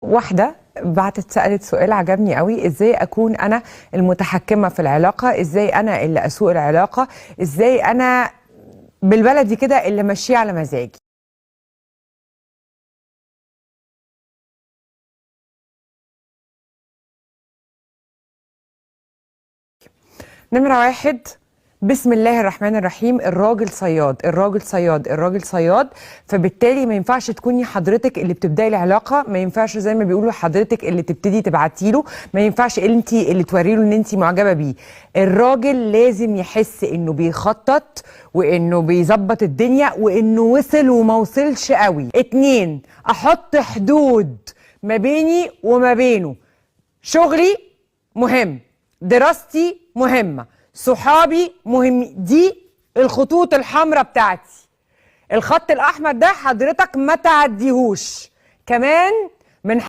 واحدة بعتت سألت سؤال عجبني قوي، ازاي اكون انا المتحكمة في العلاقة، ازاي انا اللي اسوق العلاقة، ازاي انا بالبلدي كده اللي ماشية على مزاجي. نمرة واحد، بسم الله الرحمن الرحيم. الراجل صياد، الراجل صياد، الراجل صياد. فبالتالي ما ينفعش تكوني حضرتك اللي بتبداي العلاقه، ما ينفعش زي ما بيقولوا حضرتك اللي تبتدي تبعتي له، ما ينفعش انت اللي توري له ان انت معجبه بيه. الراجل لازم يحس انه بيخطط وانه بيظبط الدنيا وانه وصل وما وصلش قوي. اتنين، احط حدود ما بيني وما بينه. شغلي مهم، دراستي مهمة، صحابي مهم. دي الخطوط الحمراء بتاعتي. الخط الأحمر ده حضرتك ما تعديهوش. كمان